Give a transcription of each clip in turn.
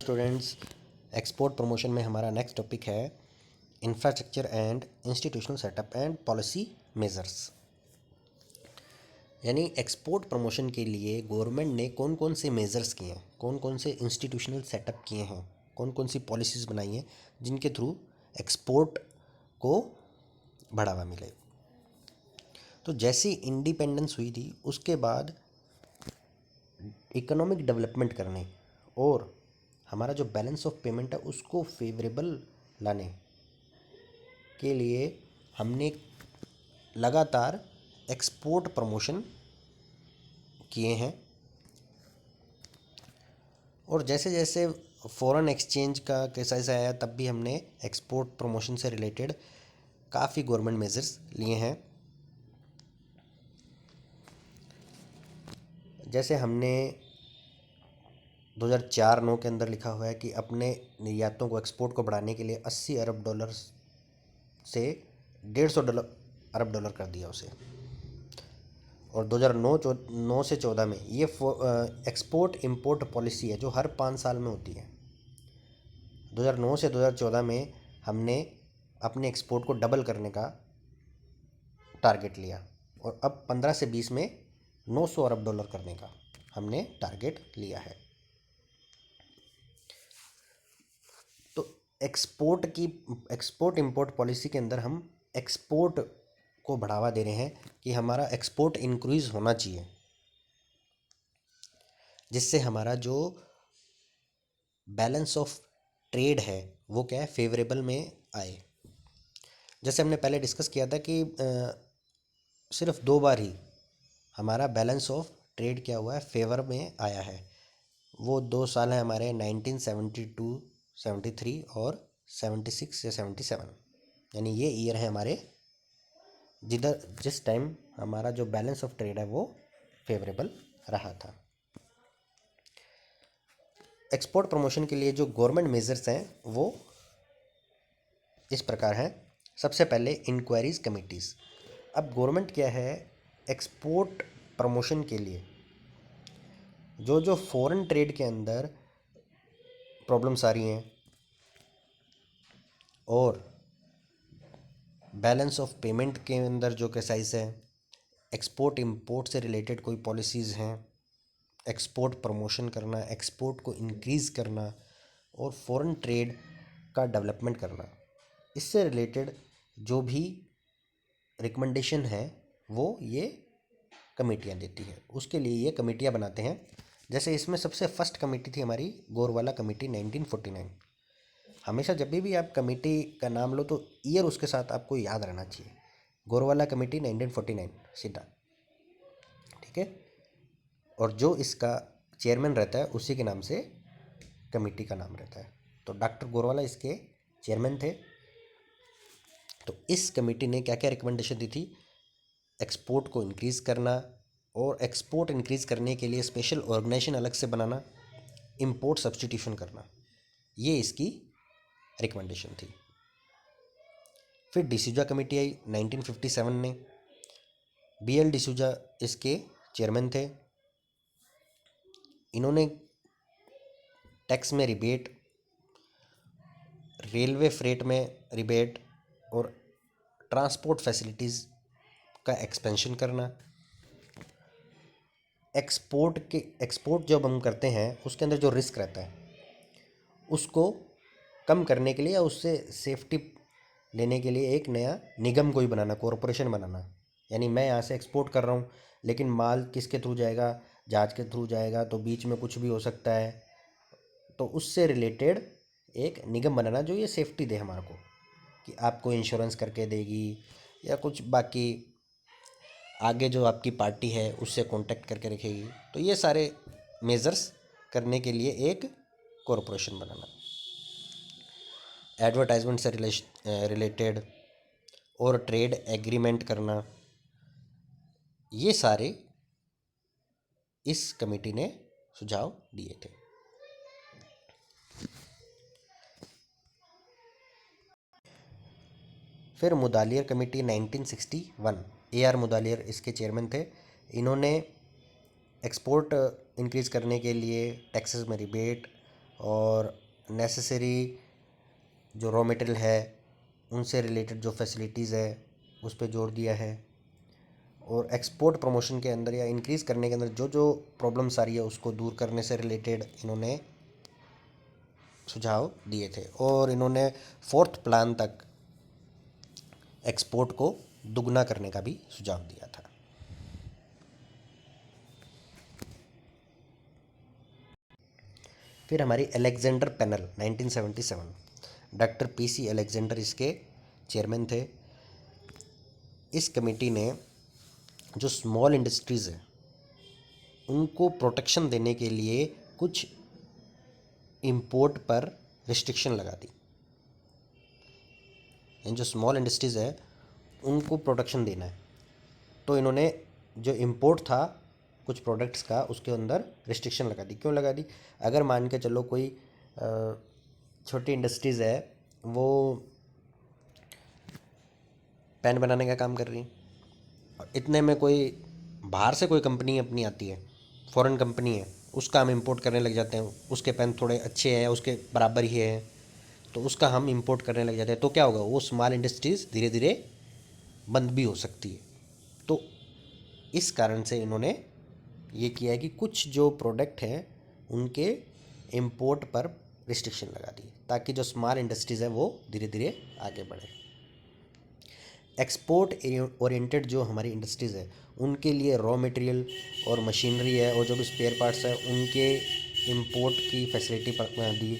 Students, export promotion में हमारा next topic है infrastructure and institutional setup and policy measures. यानी एक्सपोर्ट प्रमोशन के लिए गवर्नमेंट ने कौन कौन से मेजर्स किए हैं, कौन कौन से इंस्टीट्यूशनल सेटअप किए हैं, कौन कौन सी पॉलिसीज़ बनाई हैं जिनके थ्रू एक्सपोर्ट को बढ़ावा मिले। तो जैसी इंडिपेंडेंस हुई थी उसके बाद इकोनॉमिक डेवलपमेंट करने और हमारा जो बैलेंस ऑफ पेमेंट है उसको फेवरेबल लाने के लिए हमने लगातार एक्सपोर्ट प्रमोशन किए हैं। और जैसे जैसे फॉरेन एक्सचेंज का क्राइसिस आया तब भी हमने एक्सपोर्ट प्रमोशन से रिलेटेड काफ़ी गवर्नमेंट मेजर्स लिए हैं। जैसे हमने 2004-09 के अंदर लिखा हुआ है कि अपने निर्यातों को एक्सपोर्ट को बढ़ाने के लिए 80 अरब डॉलर से 150 अरब डॉलर कर दिया उसे। और 2009 से 14 में ये एक्सपोर्ट इंपोर्ट पॉलिसी है जो हर 5 साल में होती है। 2009 से 2014 में हमने अपने एक्सपोर्ट को डबल करने का टारगेट लिया और अब 15 से 20 में 900 अरब डॉलर करने का हमने टारगेट लिया है। तो एक्सपोर्ट इंपोर्ट पॉलिसी के अंदर हम एक्सपोर्ट को बढ़ावा दे रहे हैं कि हमारा एक्सपोर्ट इंक्रीज होना चाहिए, जिससे हमारा जो बैलेंस ऑफ ट्रेड है वो क्या है, फेवरेबल में आए। जैसे हमने पहले डिस्कस किया था कि सिर्फ 2 बार ही हमारा बैलेंस ऑफ ट्रेड क्या हुआ है, फेवर में आया है। वो 2 साल हैं हमारे 1972, 73 और 76 या 77। यानी ये ईयर है हमारे जिस टाइम हमारा जो बैलेंस ऑफ ट्रेड है वो फेवरेबल रहा था। एक्सपोर्ट प्रमोशन के लिए जो गवर्नमेंट मेजर्स हैं वो इस प्रकार हैं। सबसे पहले इंक्वायरीज कमिटीज़। अब गवर्नमेंट क्या है, एक्सपोर्ट प्रमोशन के लिए जो जो फॉरेन ट्रेड के अंदर प्रॉब्लम्स आ रही हैं और बैलेंस ऑफ पेमेंट के अंदर जो क्राइसिस है, एक्सपोर्ट इंपोर्ट से रिलेटेड कोई पॉलिसीज़ हैं, एक्सपोर्ट प्रमोशन करना, एक्सपोर्ट को इंक्रीज़ करना और फॉरेन ट्रेड का डेवलपमेंट करना, इससे रिलेटेड जो भी रिकमेंडेशन है वो ये कमेटियाँ देती है। उसके लिए ये कमेटियाँ बनाते हैं। जैसे इसमें सबसे फर्स्ट कमेटी थी हमारी गोरवाला कमेटी 1949। हमेशा जब भी आप कमेटी का नाम लो तो ईयर उसके साथ आपको याद रहना चाहिए। गोरवाला कमेटी 1949 सीधा, ठीक है। और जो इसका चेयरमैन रहता है उसी के नाम से कमेटी का नाम रहता है। तो डॉक्टर गोरवाला इसके चेयरमैन थे। तो इस कमेटी ने क्या क्या रिकमेंडेशन दी थी, एक्सपोर्ट को इंक्रीज़ करना और एक्सपोर्ट इंक्रीज़ करने के लिए स्पेशल ऑर्गेनाइजेशन अलग से बनाना, इंपोर्ट सब्स्टिट्यूशन करना, ये इसकी रिकमेंडेशन थी। फिर डिसूजा कमेटी आई 1957 में। BL डिसूजा इसके चेयरमैन थे। इन्होंने टैक्स में रिबेट, रेलवे फ्रेट में रिबेट और ट्रांसपोर्ट फैसिलिटीज़ का एक्सपेंशन करना, एक्सपोर्ट जब हम करते हैं उसके अंदर जो रिस्क रहता है उसको कम करने के लिए या उससे सेफ्टी लेने के लिए एक नया निगम कोई बनाना, कॉरपोरेशन बनाना। यानी मैं यहाँ से एक्सपोर्ट कर रहा हूँ लेकिन माल किसके थ्रू जाएगा, जहाज के थ्रू जाएगा, तो बीच में कुछ भी हो सकता है। तो उससे रिलेटेड एक निगम बनाना जो ये सेफ्टी दे हमारे को, कि आपको इंश्योरेंस करके देगी या कुछ बाकी आगे जो आपकी पार्टी है उससे कांटेक्ट करके रखेगी। तो ये सारे मेजर्स करने के लिए एक कॉरपोरेशन बनाना, एडवर्टाइजमेंट से रिलेटेड और ट्रेड एग्रीमेंट करना, ये सारे इस कमेटी ने सुझाव दिए थे। फिर मुदालियर कमेटी 1961, AR मुदालियर इसके चेयरमैन थे। इन्होंने एक्सपोर्ट इंक्रीज़ करने के लिए टैक्सेस में रिबेट और नेसेसरी जो रॉ मटेरियल है उनसे रिलेटेड जो फैसिलिटीज़ है उस पर जोर दिया है। और एक्सपोर्ट प्रमोशन के अंदर या इंक्रीज़ करने के अंदर जो जो प्रॉब्लम्स आ रही है उसको दूर करने से रिलेटेड इन्होंने सुझाव दिए थे। और इन्होंने 4th प्लान तक एक्सपोर्ट को दुगना करने का भी सुझाव दिया था। फिर हमारी Alexander panel 1977, doctor PC Alexander इसके चेयरमैन थे। इस कमेटी ने जो स्मॉल इंडस्ट्रीज़ है उनको प्रोटेक्शन देने के लिए कुछ इंपोर्ट पर रिस्ट्रिक्शन लगा दी। यानी जो स्मॉल इंडस्ट्रीज़ है उनको प्रोटेक्शन देना है, तो इन्होंने जो इंपोर्ट था कुछ प्रोडक्ट्स का उसके अंदर रिस्ट्रिक्शन लगा दी। क्यों लगा दी? अगर मान के चलो कोई छोटी इंडस्ट्रीज़ है, वो पेन बनाने का काम कर रही है और इतने में कोई बाहर से कोई कंपनी अपनी आती है, फॉरेन कंपनी है, उसका हम इंपोर्ट करने लग जाते हैं। उसके पेन थोड़े अच्छे हैं, उसके बराबर ही है, तो उसका हम इंपोर्ट करने लग जाते हैं, तो क्या होगा? वो स्मॉल इंडस्ट्रीज़ धीरे धीरे बंद भी हो सकती है। तो इस कारण से इन्होंने ये किया है कि कुछ जो प्रोडक्ट हैं उनके इंपोर्ट पर रिस्ट्रिक्शन लगा दी, ताकि जो स्मॉल इंडस्ट्रीज़ है वो धीरे धीरे आगे बढ़े। एक्सपोर्ट ओरिएंटेड जो हमारी इंडस्ट्रीज़ है उनके लिए रॉ मटेरियल और मशीनरी है और जो भी स्पेयर पार्ट्स है उनके इंपोर्ट की फैसिलिटी दी।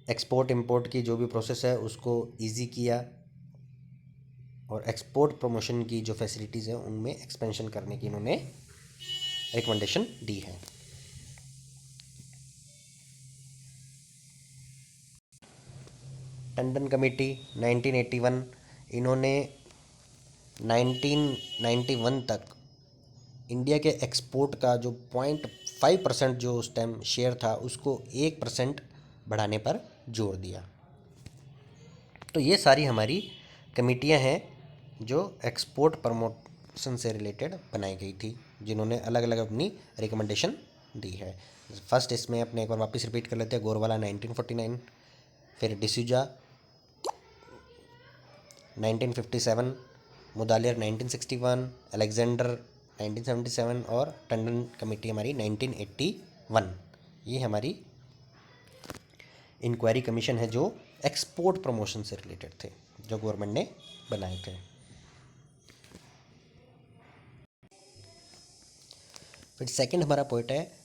एक्सपोर्ट इंपोर्ट की जो भी प्रोसेस है उसको इजी किया और एक्सपोर्ट प्रमोशन की जो फैसिलिटीज़ हैं उनमें एक्सपेंशन करने की इन्होंने रिकमेंडेशन दी है। टंडन कमेटी 1981, इन्होंने 1991 तक इंडिया के एक्सपोर्ट का जो 0.5% जो उस टाइम शेयर था उसको 1% बढ़ाने पर जोर दिया। तो ये सारी हमारी कमेटियां हैं जो एक्सपोर्ट प्रमोशन से रिलेटेड बनाई गई थी, जिन्होंने अलग अलग अपनी रिकमेंडेशन दी है। फर्स्ट इसमें अपने एक बार वापस रिपीट कर लेते हैं। गोरवाला 1949, फिर डिसूजा 1957, मुदालियर 1961, अलेक्जेंडर 1977 और टंडन कमेटी हमारी 1981। ये हमारी इंक्वायरी कमीशन है जो एक्सपोर्ट प्रमोशन से रिलेटेड थे, जो गवर्नमेंट ने बनाए थे। फिर सेकंड हमारा पॉइंट है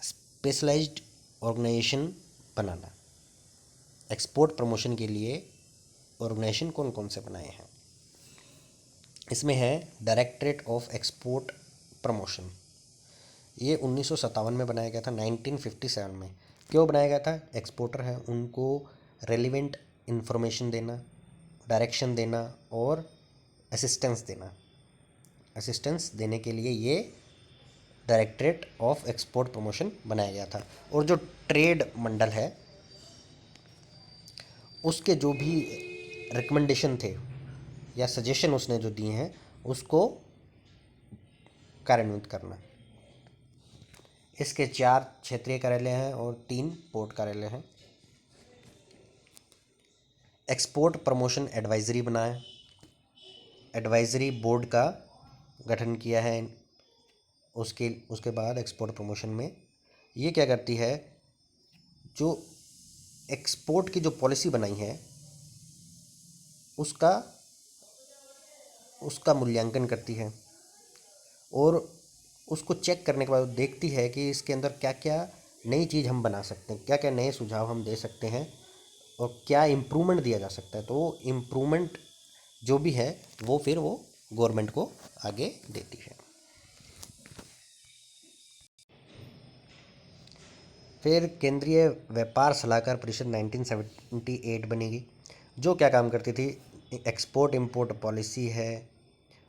स्पेशलाइज्ड ऑर्गेनाइजेशन बनाना। एक्सपोर्ट प्रमोशन के लिए ऑर्गेनाइजेशन कौन कौन से बनाए हैं? इसमें है डायरेक्टरेट ऑफ एक्सपोर्ट प्रमोशन। ये 1957 में बनाया गया था, 1957 में। क्यों बनाया गया था? एक्सपोर्टर हैं उनको रेलिवेंट इंफॉर्मेशन देना, डायरेक्शन देना और असिस्टेंस देना। असिस्टेंस देने के लिए ये डायरेक्टरेट ऑफ एक्सपोर्ट प्रमोशन बनाया गया था। और जो ट्रेड मंडल है उसके जो भी रिकमेंडेशन थे या सजेशन उसने जो दिए हैं उसको कार्यान्वित करना। इसके 4 क्षेत्रीय कार्यालय हैं और 3 पोर्ट कार्यालय हैं। एक्सपोर्ट प्रमोशन एडवाइजरी बनाया, एडवाइजरी बोर्ड का गठन किया है। उसके बाद एक्सपोर्ट प्रमोशन में ये क्या करती है, जो एक्सपोर्ट की जो पॉलिसी बनाई है उसका मूल्यांकन करती है और उसको चेक करने के बाद देखती है कि इसके अंदर क्या क्या नई चीज़ हम बना सकते हैं, क्या क्या नए सुझाव हम दे सकते हैं और क्या इम्प्रूवमेंट दिया जा सकता है। तो वो इम्प्रूवमेंट जो भी है वो फिर वो गवर्नमेंट को आगे देती है। फिर केंद्रीय व्यापार सलाहकार परिषद 1978 बनेगी, जो क्या काम करती थी? एक्सपोर्ट इंपोर्ट पॉलिसी है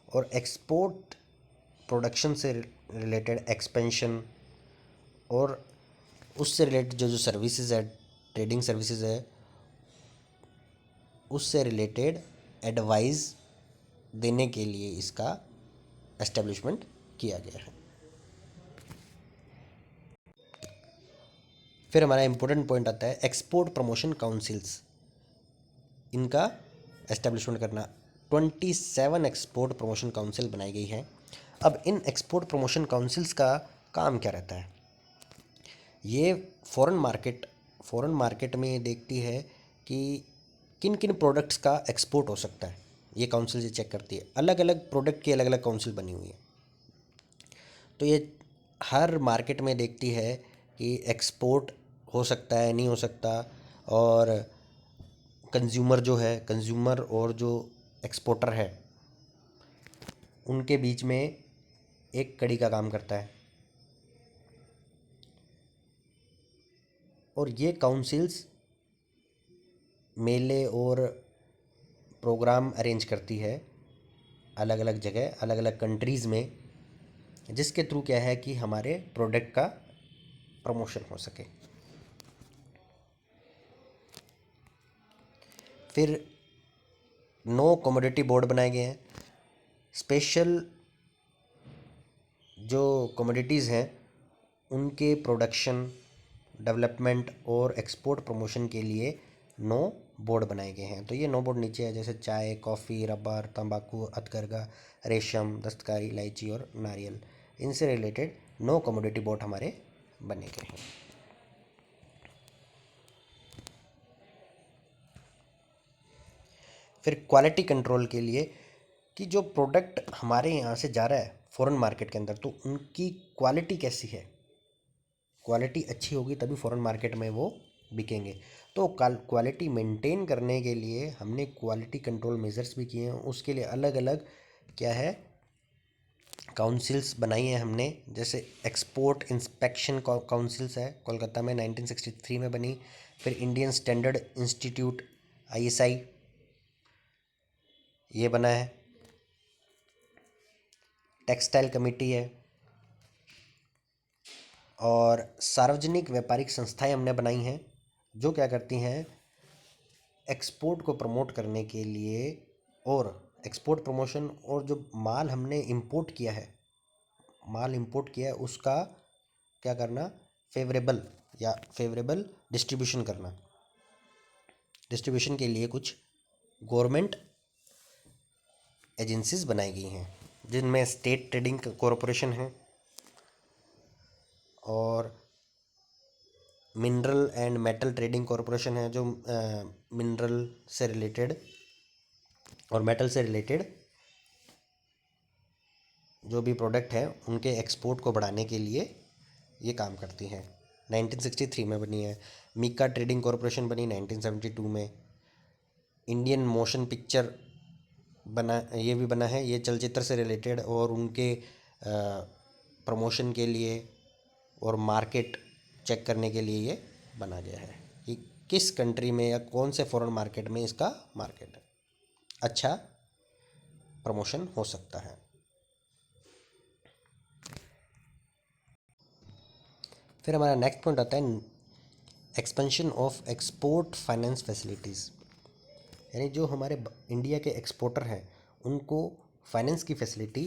और एक्सपोर्ट प्रोडक्शन से रिलेटेड एक्सपेंशन और उससे रिलेटेड जो जो सर्विसेज है, ट्रेडिंग सर्विसेज है, उससे रिलेटेड एडवाइस देने के लिए इसका एस्टेब्लिशमेंट किया गया है। फिर हमारा इम्पोर्टेंट पॉइंट आता है एक्सपोर्ट प्रमोशन काउंसिल्स, इनका एस्टेब्लिशमेंट करना। 27 एक्सपोर्ट प्रमोशन काउंसिल बनाई गई है। अब इन एक्सपोर्ट प्रमोशन काउंसिल्स का काम क्या रहता है? ये फॉरेन मार्केट में देखती है कि किन किन प्रोडक्ट्स का एक्सपोर्ट हो सकता है। ये काउंसिल ये चेक करती है, अलग अलग प्रोडक्ट की अलग अलग काउंसिल बनी हुई है। तो ये हर मार्केट में देखती है कि एक्सपोर्ट हो सकता है नहीं हो सकता, और कंज्यूमर और जो एक्सपोर्टर है उनके बीच में एक कड़ी का काम करता है। और ये काउंसिल्स मेले और प्रोग्राम अरेंज करती है अलग अलग जगह, अलग अलग कंट्रीज़ में, जिसके थ्रू क्या है कि हमारे प्रोडक्ट का प्रमोशन हो सके। फिर 9 कमोडिटी बोर्ड बनाए गए हैं। स्पेशल जो कमोडिटीज़ हैं उनके प्रोडक्शन, डेवलपमेंट और एक्सपोर्ट प्रमोशन के लिए 9 बोर्ड बनाए गए हैं। तो ये 9 बोर्ड नीचे है, जैसे चाय, कॉफ़ी, रबर, तंबाकू, हथकरघा, रेशम, दस्तकारी, इलायची और नारियल। इनसे रिलेटेड 9 कमोडिटी बोर्ड हमारे बने गए हैं। फिर क्वालिटी कंट्रोल के लिए कि जो प्रोडक्ट हमारे यहाँ से जा रहा है फॉरेन मार्केट के अंदर, तो उनकी क्वालिटी कैसी है। क्वालिटी अच्छी होगी तभी फॉरेन मार्केट में वो बिकेंगे। तो क्वालिटी मेंटेन करने के लिए हमने क्वालिटी कंट्रोल मेजर्स भी किए हैं। उसके लिए अलग अलग क्या है काउंसिल्स बनाई हैं हमने। जैसे एक्सपोर्ट इंस्पेक्शन काउंसिल्स है, कोलकाता में 1963 में बनी। फिर इंडियन स्टैंडर्ड इंस्टीट्यूट ISI ये बना है। टेक्सटाइल कमेटी है। और सार्वजनिक व्यापारिक संस्थाएं हमने बनाई हैं जो क्या करती हैं एक्सपोर्ट को प्रमोट करने के लिए, और एक्सपोर्ट प्रमोशन, और जो माल इंपोर्ट किया है उसका क्या करना, फेवरेबल डिस्ट्रीब्यूशन करना। डिस्ट्रीब्यूशन के लिए कुछ गवर्नमेंट एजेंसीज बनाई गई हैं, जिनमें स्टेट ट्रेडिंग कॉरपोरेशन है, और mineral and metal trading corporation है, जो मिनरल से रिलेटेड और मेटल से रिलेटेड जो भी प्रोडक्ट है उनके एक्सपोर्ट को बढ़ाने के लिए ये काम करती हैं। 1963 में बनी है। मीका ट्रेडिंग कॉरपोरेशन बनी 1972 में। इंडियन मोशन पिक्चर ये भी बना है, ये चलचित्र से रिलेटेड और उनके प्रमोशन के लिए और मार्केट चेक करने के लिए ये बना गया है कि किस कंट्री में या कौन से फॉरेन मार्केट में इसका मार्केट अच्छा प्रमोशन हो सकता है। फिर हमारा नेक्स्ट पॉइंट आता है expansion of export finance facilities, यानी जो हमारे इंडिया के एक्सपोर्टर हैं उनको फाइनेंस की फैसिलिटी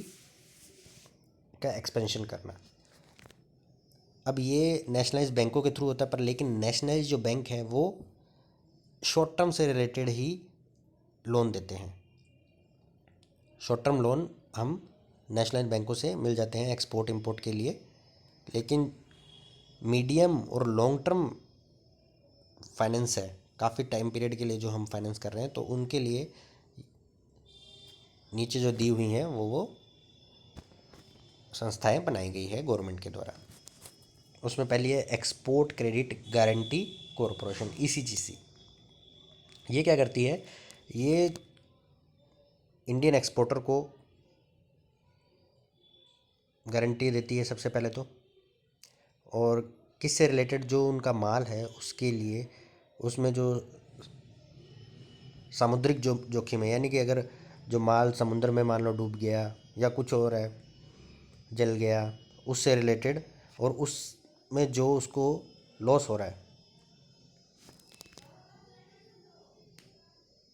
का एक्सपेंशन करना। अब ये नेशनलाइज बैंकों के थ्रू होता है, पर लेकिन नेशनलाइज जो बैंक हैं वो शॉर्ट टर्म से रिलेटेड ही लोन देते हैं। शॉर्ट टर्म लोन हम नेशनलाइज बैंकों से मिल जाते हैं एक्सपोर्ट इंपोर्ट के लिए, लेकिन मीडियम और लॉन्ग टर्म फाइनेंस है, काफ़ी टाइम पीरियड के लिए जो हम फाइनेंस कर रहे हैं, तो उनके लिए नीचे जो दी हुई हैं वो संस्थाएं बनाई गई है गवर्नमेंट के द्वारा। उसमें पहली है export credit guarantee corporation, ECGC। ये क्या करती है, ये इंडियन एक्सपोर्टर को गारंटी देती है सबसे पहले तो, और किससे रिलेटेड जो उनका माल है उसके लिए, उसमें जो सामुद्रिक जो जोखिम है, यानी कि अगर जो माल समुद्र में मान लो डूब गया या कुछ और है, जल गया, उससे रिलेटेड, और उसमें जो उसको लॉस हो रहा है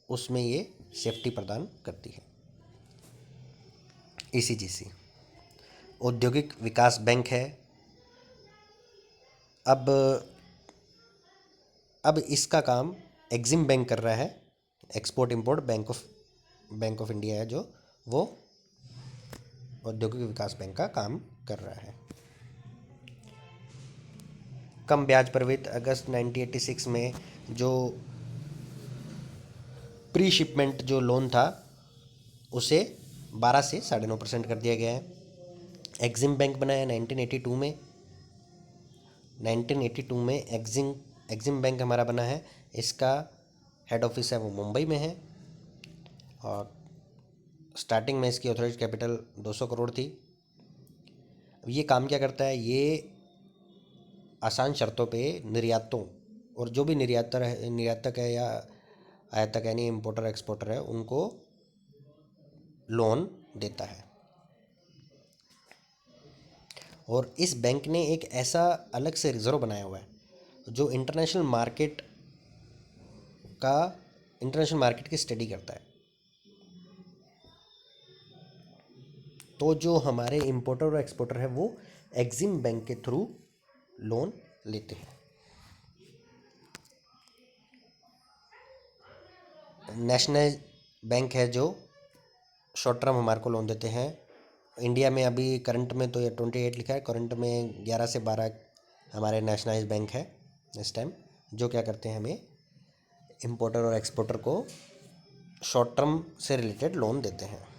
उसमें ये सेफ्टी प्रदान करती है ECGC। औद्योगिक विकास बैंक है। अब अब इसका काम एग्जिम बैंक कर रहा है। Export import bank of India है जो, वो औद्योगिक विकास बैंक का काम कर रहा है। कम ब्याज पर वित्त, अगस्त 1986 में जो प्री शिपमेंट जो लोन था उसे 12 से 9.5% कर दिया गया है। एग्जिम बैंक बनाया 1982 में। 1982 में एग्जिम बैंक हमारा बना है। इसका हेड ऑफिस है वो मुंबई में है, और स्टार्टिंग में इसकी ऑथराइज कैपिटल 200 करोड़ थी। अब ये काम क्या करता है, ये आसान शर्तों पे निर्यातों और जो भी निर्यातक है या आयातक यानी इम्पोर्टर एक्सपोर्टर है उनको लोन देता है। और इस बैंक ने एक ऐसा अलग से रिजर्व बनाया हुआ है जो इंटरनेशनल मार्केट की स्टडी करता है। तो जो हमारे इम्पोर्टर और एक्सपोर्टर है वो एग्जिम बैंक के थ्रू लोन लेते हैं। नेशनल बैंक है जो शॉर्ट टर्म हमारे को लोन देते हैं। इंडिया में अभी करंट में तो ये 28 लिखा है, करंट में 11 से 12 हमारे नेशनलाइज बैंक है इस टाइम, जो क्या करते हैं हमें इम्पोर्टर और एक्सपोर्टर को शॉर्ट टर्म से रिलेटेड लोन देते हैं।